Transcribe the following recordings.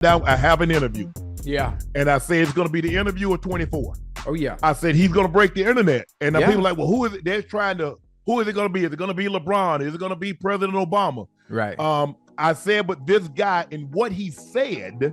now I have an interview. Yeah. And I said it's going to be the interview of 24. Oh, yeah. I said he's going to break the internet. And Yeah. people are like, well, who is it? They're trying to, who is it going to be? Is it going to be LeBron? Is it going to be President Obama? Right. I said, but this guy and what he said,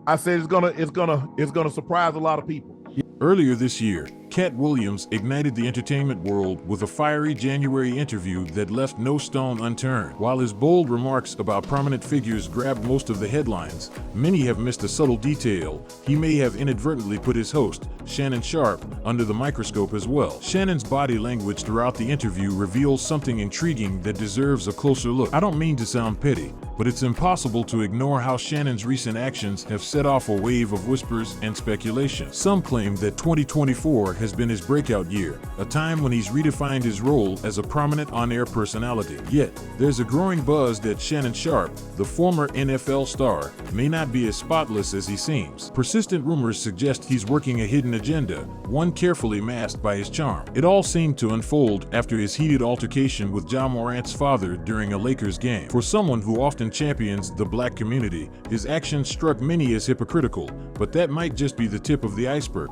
I said it's gonna surprise a lot of people. Earlier this year, Katt Williams ignited the entertainment world with a fiery January interview that left no stone unturned. While his bold remarks about prominent figures grabbed most of the headlines, many have missed a subtle detail. He may have inadvertently put his host, Shannon Sharpe, under the microscope as well. Shannon's body language throughout the interview reveals something intriguing that deserves a closer look. I don't mean to sound petty, but it's impossible to ignore how Shannon's recent actions have set off a wave of whispers and speculation. Some claim that 2024 has been his breakout year, a time when he's redefined his role as a prominent on-air personality. Yet, there's a growing buzz that Shannon Sharpe, the former NFL star, may not be as spotless as he seems. Persistent rumors suggest he's working a hidden agenda, one carefully masked by his charm. It all seemed to unfold after his heated altercation with Ja Morant's father during a Lakers game. For someone who often champions the black community, his actions struck many as hypocritical, but that might just be the tip of the iceberg.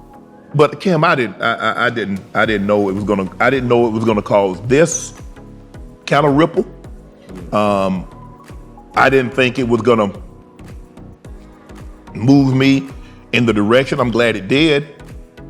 But Kim, I didn't know it was gonna cause this kind of ripple. I didn't think it was gonna move me in the direction. I'm glad it did.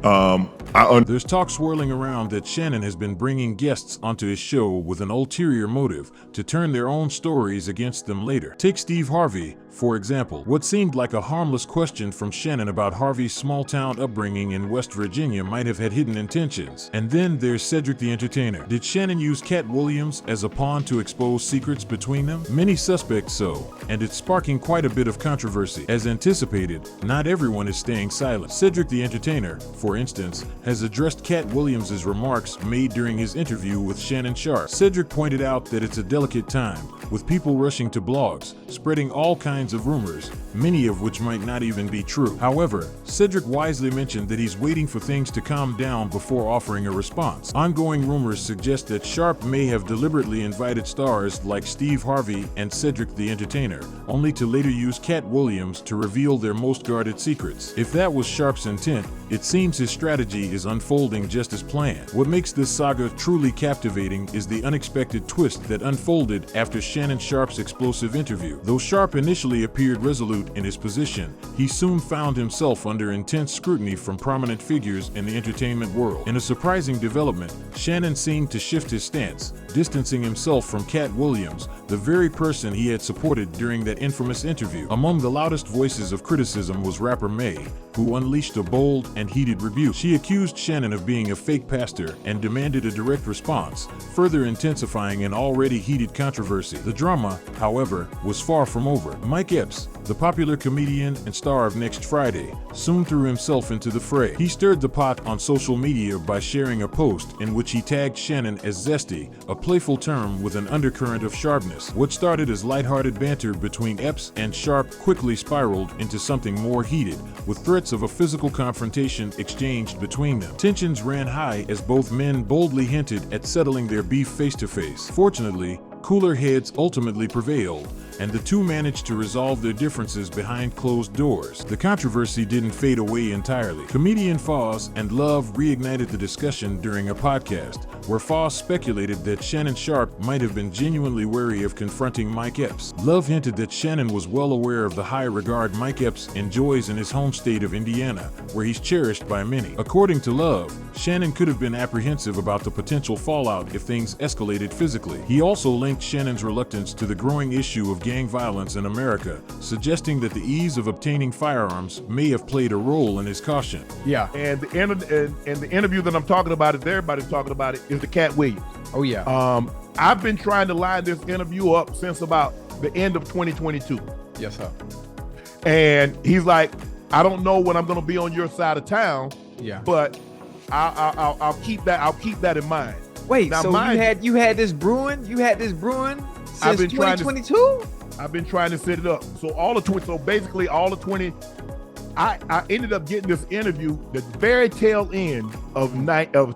There's talk swirling around that Shannon has been bringing guests onto his show with an ulterior motive to turn their own stories against them later. Take Steve Harvey, for example. What seemed like a harmless question from Shannon about Harvey's small-town upbringing in West Virginia might have had hidden intentions. And then there's Cedric the Entertainer. Did Shannon use Katt Williams as a pawn to expose secrets between them? Many suspect so, and it's sparking quite a bit of controversy. As anticipated, not everyone is staying silent. Cedric the Entertainer, for instance, has addressed Katt Williams' remarks made during his interview with Shannon Sharpe. Cedric pointed out that it's a delicate time, with people rushing to blogs, spreading all kinds of rumors, many of which might not even be true. However, Cedric wisely mentioned that he's waiting for things to calm down before offering a response. Ongoing rumors suggest that Sharpe may have deliberately invited stars like Steve Harvey and Cedric the Entertainer, only to later use Katt Williams to reveal their most guarded secrets. If that was Sharpe's intent, it seems his strategy is unfolding just as planned. What makes this saga truly captivating is the unexpected twist that unfolded after Shannon Sharpe's explosive interview. Though Sharpe initially appeared resolute in his position, he soon found himself under intense scrutiny from prominent figures in the entertainment world. In a surprising development, Shannon seemed to shift his stance, distancing himself from Katt Williams, the very person he had supported during that infamous interview. Among the loudest voices of criticism was rapper May, who unleashed a bold and heated rebuke. She accused Shannon of being a fake pastor and demanded a direct response, further intensifying an already heated controversy. The drama, however, was far from over. Mike Epps, the popular comedian and star of Next Friday, soon threw himself into the fray. He stirred the pot on social media by sharing a post in which he tagged Shannon as zesty, a playful term with an undercurrent of sharpness. What started as lighthearted banter between Epps and Sharpe quickly spiraled into something more heated, with threats of a physical confrontation exchanged between them. Tensions ran high as both men boldly hinted at settling their beef face-to-face. Fortunately, cooler heads ultimately prevailed, and the two managed to resolve their differences behind closed doors. The controversy didn't fade away entirely. Comedian Foz and Love reignited the discussion during a podcast, where Foz speculated that Shannon Sharpe might have been genuinely wary of confronting Mike Epps. Love hinted that Shannon was well aware of the high regard Mike Epps enjoys in his home state of Indiana, where he's cherished by many. According to Love, Shannon could have been apprehensive about the potential fallout if things escalated physically. He also linked Shannon's reluctance to the growing issue of gang violence in America, suggesting that the ease of obtaining firearms may have played a role in his caution. Yeah. And the interview that I'm talking about, is everybody's talking about it, is the Katt Williams. Oh, yeah. I've been trying to line this interview up since about the end of 2022. Yes, sir. And he's like, I don't know when I'm going to be on your side of town. Yeah. But I'll keep that in mind. Wait, now, so you had this brewing? You had this brewing since 2022? I've been trying to set it up. So basically all the 20, I ended up getting this interview the very tail end of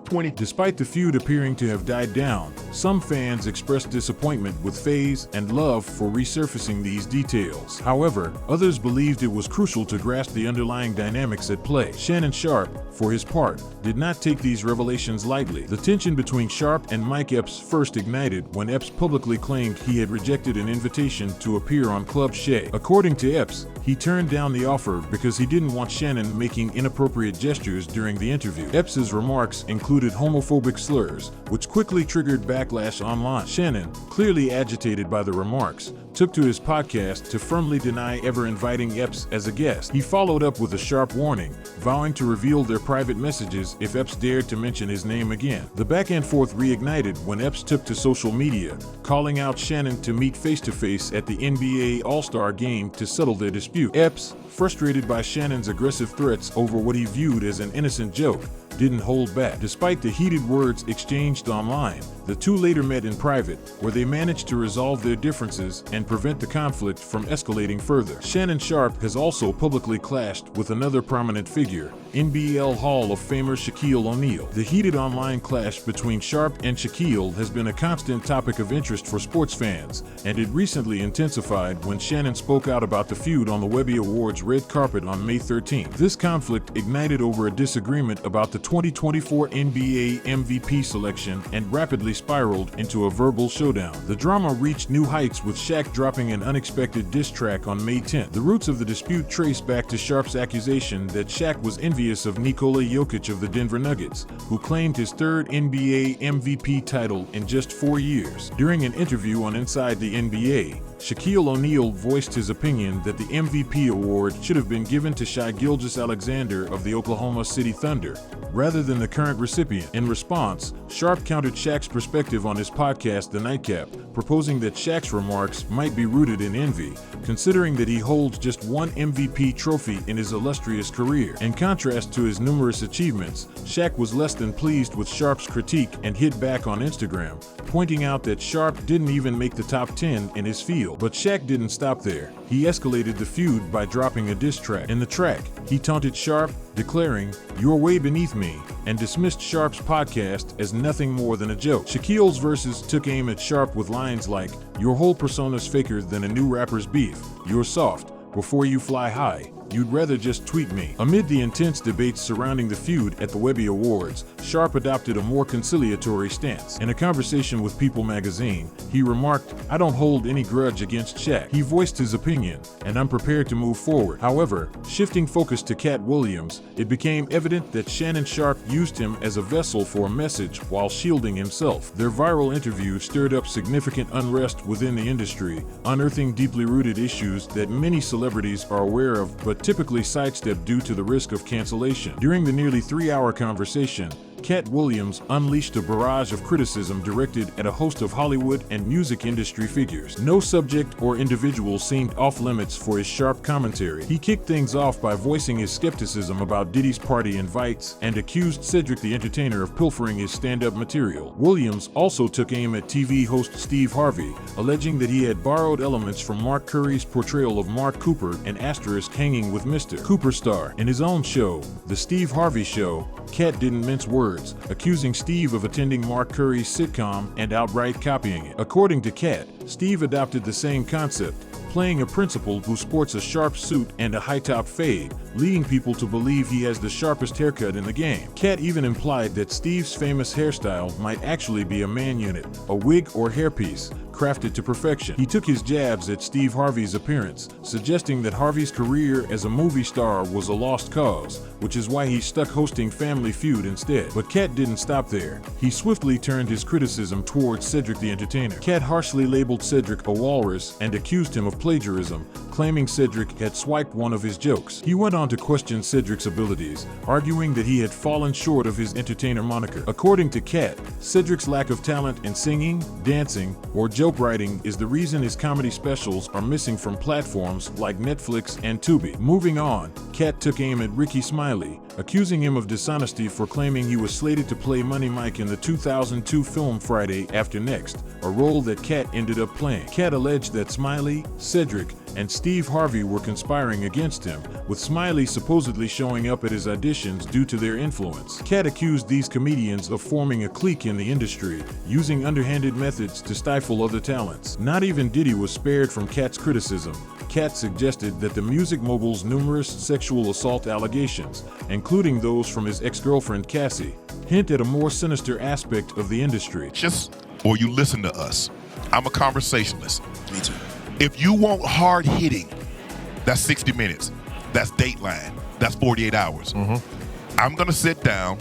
20. Despite the feud appearing to have died down, Some fans expressed disappointment with FaZe and love for resurfacing these details. However, others believed it was crucial to grasp the underlying dynamics at play. Shannon Sharpe, for his part, did not take these revelations lightly. The tension between Sharpe and Mike Epps first ignited when Epps publicly claimed he had rejected an invitation to appear on Club Shay. According to Epps, he turned down the offer because he didn't want Shannon making inappropriate gestures during the interview. Epps' remarks included homophobic slurs, which quickly triggered backlash online. Shannon, clearly agitated by the remarks, took to his podcast to firmly deny ever inviting Epps as a guest. He followed up with a sharp warning, vowing to reveal their private messages if Epps dared to mention his name again. The back and forth reignited when Epps took to social media, calling out Shannon to meet face-to-face at the NBA All-Star Game to settle their dispute. Epps, frustrated by Shannon's aggressive threats over what he viewed as an innocent joke, didn't hold back. Despite the heated words exchanged online, the two later met in private, where they managed to resolve their differences and prevent the conflict from escalating further. Shannon Sharpe has also publicly clashed with another prominent figure, NBL Hall of Famer Shaquille O'Neal. The heated online clash between Sharpe and Shaquille has been a constant topic of interest for sports fans, and it recently intensified when Shannon spoke out about the feud on the Webby Awards red carpet on May 13th. This conflict ignited over a disagreement about the 2024 NBA MVP selection and rapidly spiraled into a verbal showdown. The drama reached new heights with Shaq dropping an unexpected diss track on May 10th. The roots of the dispute trace back to Sharpe's accusation that Shaq was envious of Nikola Jokic of the Denver Nuggets, who claimed his third NBA MVP title in just 4 years. During an interview on Inside the NBA, Shaquille O'Neal voiced his opinion that the MVP award should have been given to Shai Gilgeous-Alexander of the Oklahoma City Thunder, rather than the current recipient. In response, Sharpe countered Shaq's perspective on his podcast The Nightcap, proposing that Shaq's remarks might be rooted in envy, considering that he holds just one MVP trophy in his illustrious career. In contrast to his numerous achievements, Shaq was less than pleased with Sharpe's critique and hit back on Instagram, pointing out that Sharpe didn't even make the top 10 in his field. But Shaq didn't stop there. He escalated the feud by dropping a diss track. In the track, he taunted Sharpe, declaring, "You're way beneath me," and dismissed Sharpe's podcast as nothing more than a joke. Shaquille's verses took aim at Sharpe with lines like, "Your whole persona's faker than a new rapper's beef. You're soft. Before you fly high, you'd rather just tweet me." Amid the intense debates surrounding the feud at the Webby Awards, Sharpe adopted a more conciliatory stance. In a conversation with People magazine, he remarked, "I don't hold any grudge against Shaq. He voiced his opinion, and I'm prepared to move forward." However, shifting focus to Katt Williams, it became evident that Shannon Sharpe used him as a vessel for a message while shielding himself. Their viral interview stirred up significant unrest within the industry, unearthing deeply rooted issues that many celebrities are aware of but typically sidestep due to the risk of cancellation. During the nearly 3-hour conversation, Katt Williams unleashed a barrage of criticism directed at a host of Hollywood and music industry figures. No subject or individual seemed off-limits for his sharp commentary. He kicked things off by voicing his skepticism about Diddy's party invites and accused Cedric the Entertainer of pilfering his stand-up material. Williams also took aim at TV host Steve Harvey, alleging that he had borrowed elements from Mark Curry's portrayal of Mark Cooper and asterisk hanging with Mr. Cooper star. In his own show, The Steve Harvey Show, Katt didn't mince words, accusing Steve of attending Mark Curry's sitcom and outright copying it. According to Katt, Steve adopted the same concept, playing a principal who sports a sharp suit and a high-top fade, leading people to believe he has the sharpest haircut in the game. Katt even implied that Steve's famous hairstyle might actually be a man unit, a wig or hairpiece, crafted to perfection. He took his jabs at Steve Harvey's appearance, suggesting that Harvey's career as a movie star was a lost cause, which is why he stuck hosting Family Feud instead. But Katt didn't stop there. He swiftly turned his criticism towards Cedric the Entertainer. Katt harshly labeled Cedric a walrus and accused him of plagiarism, claiming Cedric had swiped one of his jokes. He went on to question Cedric's abilities, arguing that he had fallen short of his entertainer moniker. According to Katt, Cedric's lack of talent in singing, dancing, or joke writing is the reason his comedy specials are missing from platforms like Netflix and Tubi. Moving on, Katt took aim at Ricky Smiley, accusing him of dishonesty for claiming he was slated to play Money Mike in the 2002 film Friday After Next, a role that Katt ended up playing. Katt alleged that Smiley, Cedric, and Steve Harvey were conspiring against him, with Smiley supposedly showing up at his auditions due to their influence. Katt accused these comedians of forming a clique in the industry, using underhanded methods to stifle other talents. Not even Diddy was spared from Katt's criticism. Katt suggested that the music mogul's numerous sexual assault allegations, including those from his ex-girlfriend Cassie, hint at a more sinister aspect of the industry. Or you listen to us. I'm a conversationalist. Me too. If you want hard hitting, that's 60 minutes. That's Dateline. That's 48 hours. I'm going to sit down.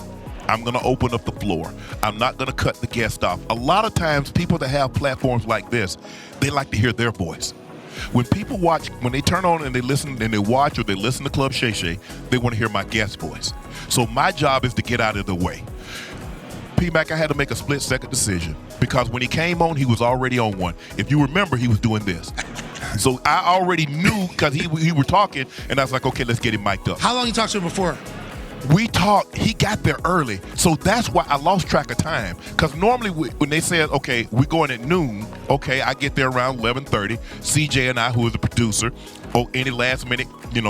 I'm going to open up the floor. I'm not going to cut the guest off. A lot of times, people that have platforms like this, they like to hear their voice. When people watch, when they turn on and they listen and they watch or they listen to Club Shay Shay, they want to hear my guest voice. So my job is to get out of the way. P-Mac, I had to make a split-second decision because when he came on, he was already on one. If you remember, he was doing this. So I already knew because he were talking, and I was like, okay, let's get him mic'd up. How long you talked to him before? We talked, he got there early, so that's why I lost track of time. Because normally when they said, okay, we're going at noon, okay, I get there around 11:30. CJ and I, who is the producer, any last minute,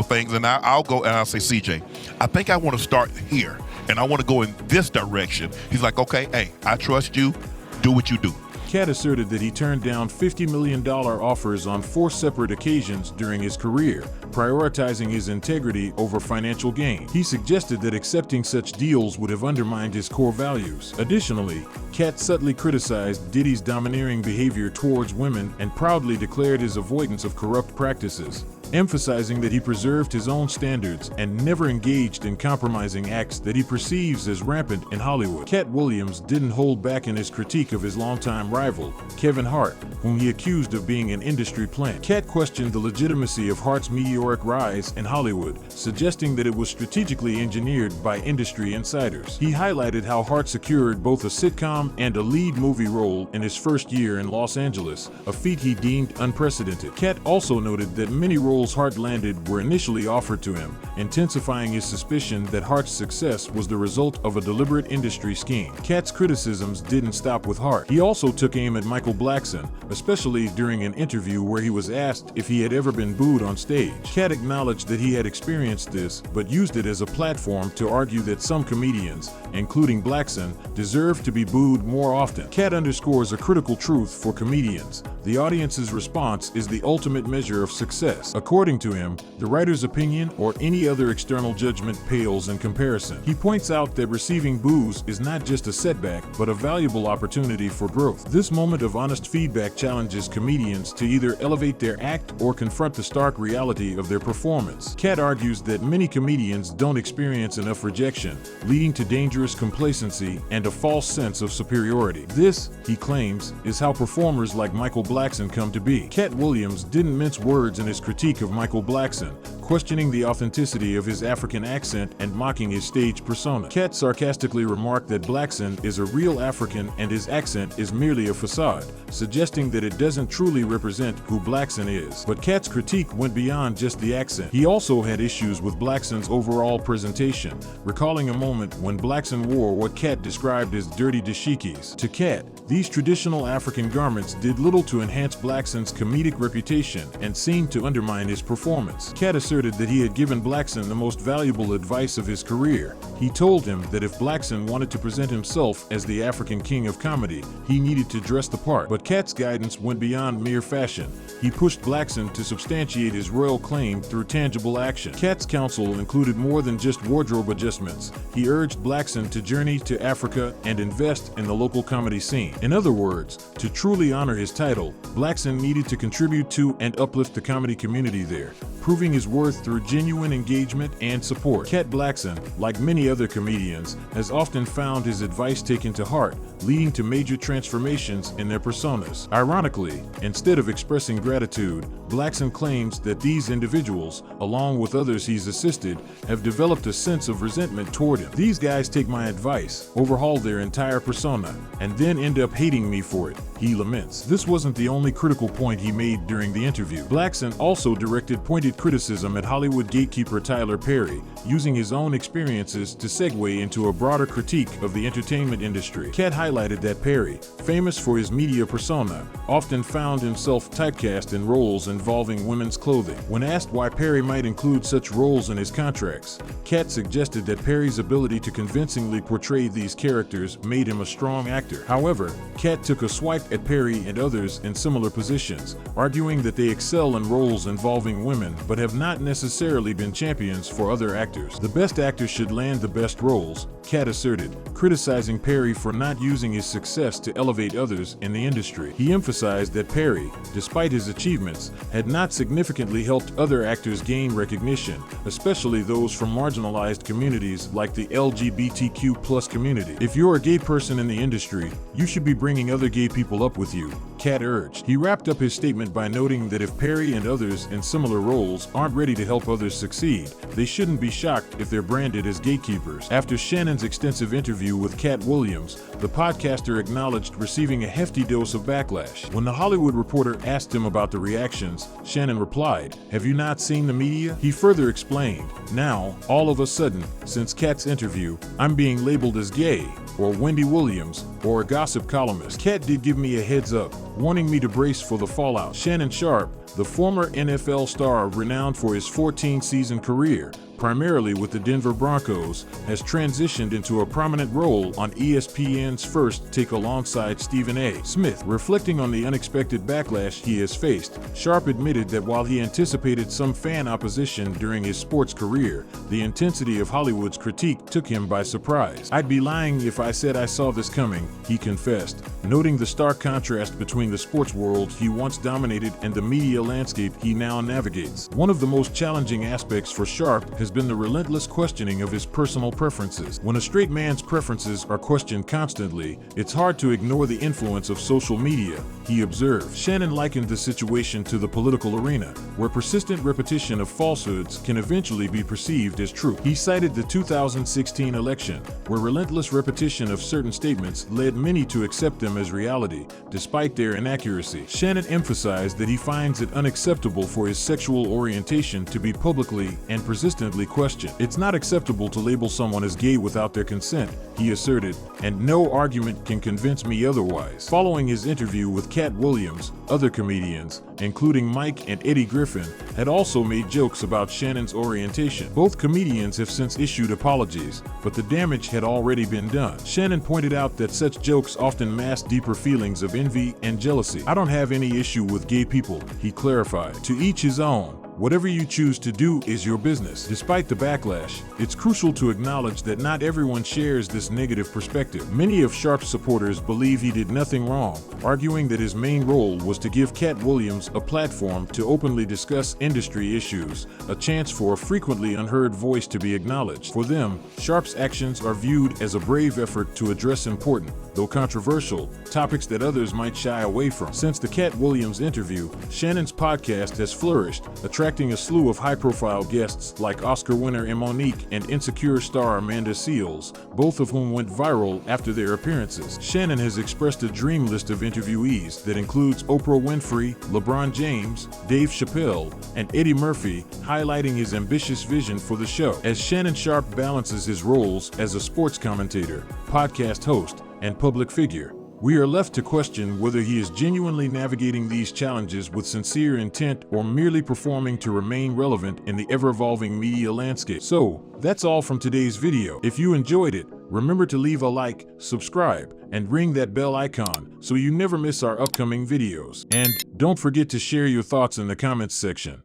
things, and I'll go and I'll say, CJ, I think I want to start here, and I want to go in this direction. He's like, okay, hey, I trust you, do what you do. Katt asserted that he turned down $50 million offers on 4 separate occasions during his career, prioritizing his integrity over financial gain. He suggested that accepting such deals would have undermined his core values. Additionally, Katt subtly criticized Diddy's domineering behavior towards women and proudly declared his avoidance of corrupt practices, emphasizing that he preserved his own standards and never engaged in compromising acts that he perceives as rampant in Hollywood. Katt Williams didn't hold back in his critique of his longtime rival, Kevin Hart, whom he accused of being an industry plant. Katt questioned the legitimacy of Hart's meteoric rise in Hollywood, suggesting that it was strategically engineered by industry insiders. He highlighted how Hart secured both a sitcom and a lead movie role in his first year in Los Angeles, a feat he deemed unprecedented. Katt also noted that many roles Hart landed were initially offered to him, intensifying his suspicion that Hart's success was the result of a deliberate industry scheme. Katt's criticisms didn't stop with Hart. He also took aim at Michael Blackson, especially during an interview where he was asked if he had ever been booed on stage. Katt acknowledged that he had experienced this, but used it as a platform to argue that some comedians, including Blackson, deserve to be booed more often. Katt underscores a critical truth for comedians: the audience's response is the ultimate measure of success. According to him, the writer's opinion or any other external judgment pales in comparison. He points out that receiving boos is not just a setback, but a valuable opportunity for growth. This moment of honest feedback challenges comedians to either elevate their act or confront the stark reality of their performance. Katt argues that many comedians don't experience enough rejection, leading to dangerous complacency and a false sense of superiority. This, he claims, is how performers like Michael Blackson come to be. Katt Williams didn't mince words in his critique of Michael Blackson, questioning the authenticity of his African accent and mocking his stage persona. Katt sarcastically remarked that Blackson is a real African and his accent is merely a facade, suggesting that it doesn't truly represent who Blackson is. But Katt's critique went beyond just the accent. He also had issues with Blackson's overall presentation, recalling a moment when Blackson wore what Katt described as dirty dashikis. To Katt, these traditional African garments did little to enhance Blackson's comedic reputation and seemed to undermine his performance. Katt asserted that he had given Blackson the most valuable advice of his career. He told him that if Blackson wanted to present himself as the African king of comedy, he needed to dress the part. But Katt's guidance went beyond mere fashion. He pushed Blackson to substantiate his royal claim through tangible action. Katt's counsel included more than just wardrobe adjustments. He urged Blackson to journey to Africa and invest in the local comedy scene. In other words, to truly honor his title, Blackson needed to contribute to and uplift the comedy community there, proving his worth through genuine engagement and support. Katt Blackson, like many other comedians, has often found his advice taken to heart, leading to major transformations in their personas. Ironically, instead of expressing gratitude, Blackson claims that these individuals, along with others he's assisted, have developed a sense of resentment toward him. These guys take my advice, overhaul their entire persona, and then end up hating me for it, he laments. This wasn't the only critical point he made during the interview. Blackson also directed pointed criticism at Hollywood gatekeeper Tyler Perry, using his own experiences to segue into a broader critique of the entertainment industry. Katt highlighted that Perry, famous for his media persona, often found himself typecast in roles involving women's clothing. When asked why Perry might include such roles in his contracts, Katt suggested that Perry's ability to convincingly portray these characters made him a strong actor. However, Katt took a swipe at Perry and others in similar positions, arguing that they excel in roles involving women but have not necessarily been champions for other actors. The best actors should land the best roles, Katt asserted, criticizing Perry for not using his success to elevate others in the industry. He emphasized that Perry, despite his achievements, had not significantly helped other actors gain recognition, especially those from marginalized communities like the LGBTQ+ community. If you're a gay person in the industry, you should be bringing other gay people up with you, Katt urged. He wrapped up his statement by noting that if Perry and others in similar roles aren't ready to help others succeed, they shouldn't be shocked if they're branded as gatekeepers. After Shannon's extensive interview with Katt Williams, the podcaster acknowledged receiving a hefty dose of backlash. When The Hollywood Reporter asked him about the reactions, Shannon replied, "Have you not seen the media?" He further explained, "Now, all of a sudden, since Katt's interview, I'm being labeled as gay, or Wendy Williams, or a gossip columnist. Katt did give me a heads up, warning me to brace for the fallout." Shannon Sharpe, the former NFL star renowned for his 14-season career, primarily with the Denver Broncos, has transitioned into a prominent role on ESPN's First Take alongside Stephen A. Smith. Reflecting on the unexpected backlash he has faced, Sharpe admitted that while he anticipated some fan opposition during his sports career, the intensity of Hollywood's critique took him by surprise. "I'd be lying if I said I saw this coming," he confessed, noting the stark contrast between the sports world he once dominated and the media landscape he now navigates. One of the most challenging aspects for Sharpe has been the relentless questioning of his personal preferences. When a straight man's preferences are questioned constantly, it's hard to ignore the influence of social media, he observed. Shannon likened the situation to the political arena, where persistent repetition of falsehoods can eventually be perceived as true. He cited the 2016 election, where relentless repetition of certain statements led many to accept them as reality, despite their inaccuracy. Shannon emphasized that he finds it unacceptable for his sexual orientation to be publicly and persistently questioned. "It's not acceptable to label someone as gay without their consent," he asserted, "and no argument can convince me otherwise." Following his interview with Katt Williams, other comedians, including Mike and Eddie Griffin, had also made jokes about Shannon's orientation. Both comedians have since issued apologies, but the damage had already been done. Shannon pointed out that such jokes often mask deeper feelings of envy and jealousy. "I don't have any issue with gay people," he clarified. "To each his own. Whatever you choose to do is your business." Despite the backlash, it's crucial to acknowledge that not everyone shares this negative perspective. Many of Sharpe's supporters believe he did nothing wrong, arguing that his main role was to give Katt Williams a platform to openly discuss industry issues, a chance for a frequently unheard voice to be acknowledged. For them, Sharpe's actions are viewed as a brave effort to address important, though controversial, topics that others might shy away from. Since the Katt Williams interview, Shannon's podcast has flourished, attracting a slew of high-profile guests like Oscar winner Monique and Insecure star Amanda Seales, both of whom went viral after their appearances. Shannon has expressed a dream list of interviewees that includes Oprah Winfrey, LeBron James, Dave Chappelle, and Eddie Murphy, highlighting his ambitious vision for the show. As Shannon Sharpe balances his roles as a sports commentator, podcast host, and public figure, we are left to question whether he is genuinely navigating these challenges with sincere intent or merely performing to remain relevant in the ever-evolving media landscape. So, that's all from today's video. If you enjoyed it, remember to leave a like, subscribe, and ring that bell icon so you never miss our upcoming videos. And don't forget to share your thoughts in the comments section.